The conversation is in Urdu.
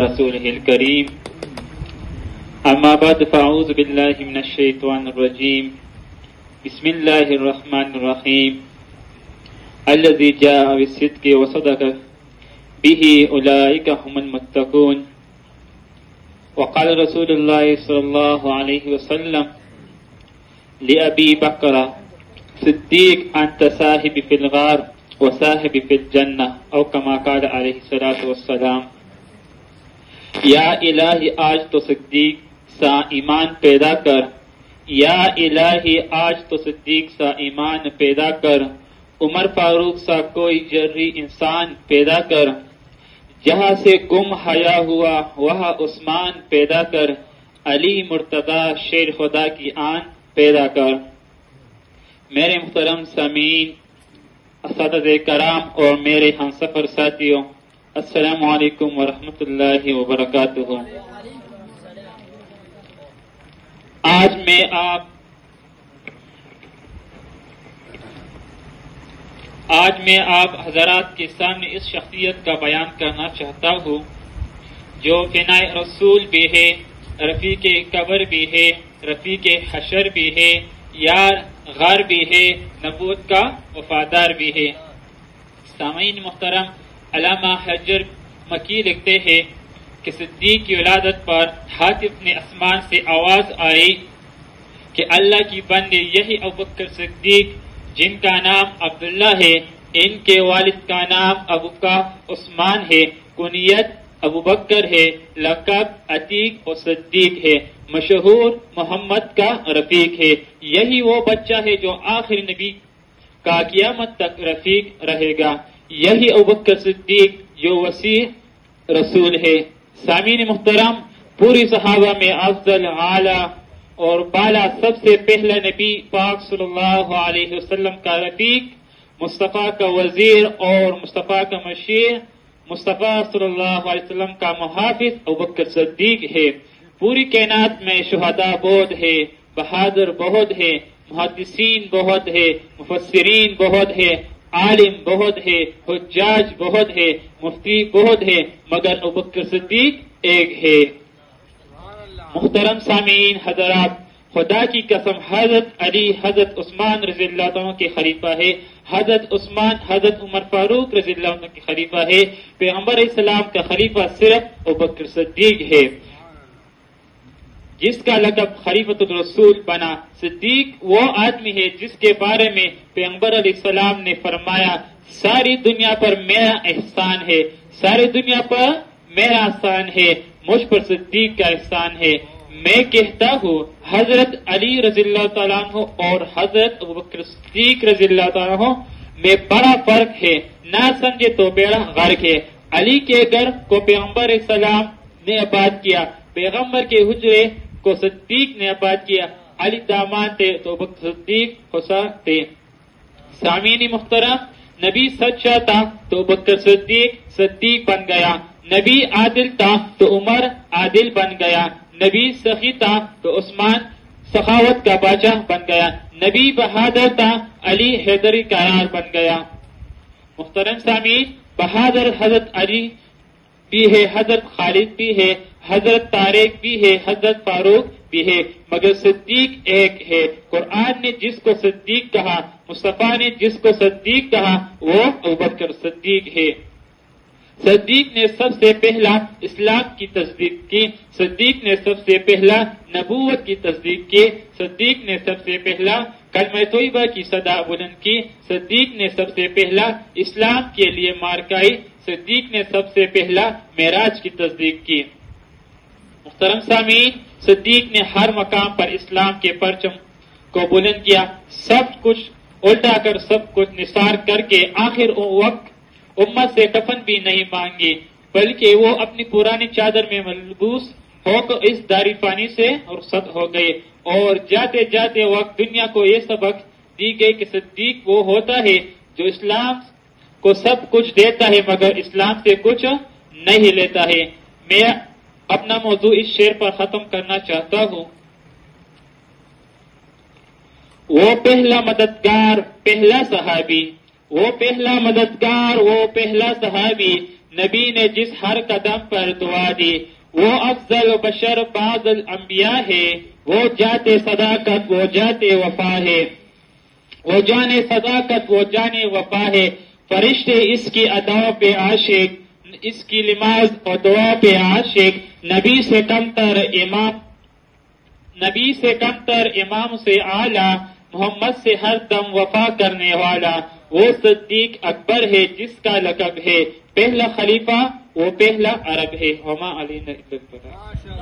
رسوله الكريم أما بعد فأعوذ بالله من الشيطان الرجيم بسم الله الرحمن الرحيم الذي جاء بالصدق وصدق به أولئك هم المتقون وقال رسول الله صلى الله عليه وسلم لأبي بكر صديق أنت صاحب في الغار وصاحب في الجنة أو كما قال عليه الصلاة والسلام یا الہی آج تو صدیق سا ایمان پیدا کر، یا الہی آج تو صدیق سا ایمان پیدا کر، عمر فاروق سا کوئی جرری انسان پیدا کر، جہاں سے گم حیا ہوا وہاں عثمان پیدا کر، علی مرتضی شیر خدا کی آن پیدا کر۔ میرے محترم سامعین، اساتذہ کرام اور میرے ہمسفر ساتھیوں، السلام علیکم ورحمۃ اللہ وبرکاتہ۔ آج میں آپ حضرات کے سامنے اس شخصیت کا بیان کرنا چاہتا ہوں جو فناء رسول بھی ہے، رفیق قبر بھی ہے، رفیق حشر بھی ہے، یار غار بھی ہے، نبوت کا وفادار بھی ہے۔ سامعین محترم، علامہ حجر مکی لکھتے ہیں کہ صدیق کی ولادت پر حاتف نے آسمان سے آواز آئی کہ اللہ کی بندے یہی ابوبکر صدیق جن کا نام عبداللہ ہے، ان کے والد کا نام ابو کا عثمان ہے، کنیت ابو بکر ہے، لقب عتیق اور صدیق ہے، مشہور محمد کا رفیق ہے۔ یہی وہ بچہ ہے جو آخری نبی کا قیامت تک رفیق رہے گا، یہی ابوبکر صدیق جو وسیع رسول ہے۔ سامعین محترم، پوری صحابہ میں افضل، اعلیٰ اور بالا سب سے پہلا نبی پاک صلی اللہ علیہ وسلم کا رفیق، مصطفیٰ کا وزیر اور مصطفیٰ کا مشیر، مصطفیٰ صلی اللہ علیہ وسلم کا محافظ ابوبکر صدیق ہے۔ پوری کائنات میں شہداء بہت ہے، بہادر بہت ہے، محدثین بہت ہے، مفسرین بہت ہے، عالم بہت ہے، حجاج بہت ہے، مفتی بہت ہے، مگر ابوبکر صدیق ایک ہے۔ محترم سامعین حضرات، خدا کی قسم حضرت علی حضرت عثمان رضی اللہ عنہ کے خلیفہ ہے، حضرت عثمان حضرت عمر فاروق رضی اللہ عنہ کے خلیفہ ہے، پیغمبر علیہ السلام کا خلیفہ صرف ابوبکر صدیق ہے، جس کا لقب خلیفۃ الرسول بنا۔ صدیق وہ آدمی ہے جس کے بارے میں پیغمبر علیہ السلام نے فرمایا ساری دنیا پر میرا احسان ہے، ساری دنیا پر میرا احسان ہے، مجھ پر صدیق کا احسان ہے۔ میں کہتا ہوں حضرت علی رضی اللہ تعالیٰ عنہ اور حضرت ابوبکر صدیق رضی اللہ تعالیٰ عنہ میں بڑا فرق ہے، نہ سمجھے تو بیڑا غرق ہے۔ علی کے گھر کو پیغمبر علیہ السلام نے آباد کیا، پیغمبر کے حجرے کو صدیق نے آباد کیا، علی داماد تھے تو ابوبکر صدیق حسین تھے۔ سامعین محترم، نبی سچا تھا تو ابوبکر صدیق صدیق بن گیا، نبی عادل تھا تو عمر عادل بن گیا، نبی سخی تھا تو عثمان سخاوت کا بادشاہ بن گیا، نبی بہادر تھا علی حیدری کا یار بن گیا۔ محترم سامعین، بہادر حضرت علی بھی ہے، حضرت خالد بھی ہے، حضرت طارق بھی ہے، حضرت فاروق بھی ہے، مگر صدیق ایک ہے۔ قرآن نے جس کو صدیق کہا، مصطفیٰ نے جس کو صدیق کہا، وہ ابوبکر صدیق ہے۔ صدیق نے سب سے پہلا اسلام کی تصدیق کی، صدیق نے سب سے پہلا نبوت کی تصدیق کی، صدیق نے سب سے پہلا کلمہ طیبہ کی صدا بلند کی، صدیق نے سب سے پہلا اسلام کے لیے مار کھائی، صدیق نے سب سے پہلا معراج کی تصدیق کی۔ محترم سامعین، صدیق نے ہر مقام پر اسلام کے پرچم کو بلند کیا، سب کچھ الٹا کر، سب کچھ نثار کر کے آخر وقت امت سے کفن بھی نہیں مانگی، بلکہ وہ اپنی پرانی چادر میں ملبوس ہو کر اس داری فانی سے رخصت ہو گئے، اور جاتے جاتے وقت دنیا کو یہ سبق دی گئی کہ صدیق وہ ہوتا ہے جو اسلام کو سب کچھ دیتا ہے مگر اسلام سے کچھ نہیں لیتا ہے۔ میں اپنا موضوع اس شعر پر ختم کرنا چاہتا ہوں۔ وہ پہلا مددگار، پہلا صحابی، وہ پہلا مددگار، وہ پہلا صحابی، نبی نے جس ہر قدم پر دعا دی، وہ افضل بشر بعد الانبیاء ہے، وہ جاتے صداقت وہ جاتے وفا ہے، وہ جانے صداقت وہ جانے وفا ہے، فرشتے اس کی اداؤں پہ عاشق، اس کی نماز اور دعا پہ عاشق، نبی سے کمتر امام سے اعلیٰ، محمد سے ہر دم وفا کرنے والا، وہ صدیق اکبر ہے جس کا لقب ہے پہلا خلیفہ، وہ پہلا عرب ہے۔ وما علینا الا البلاغ۔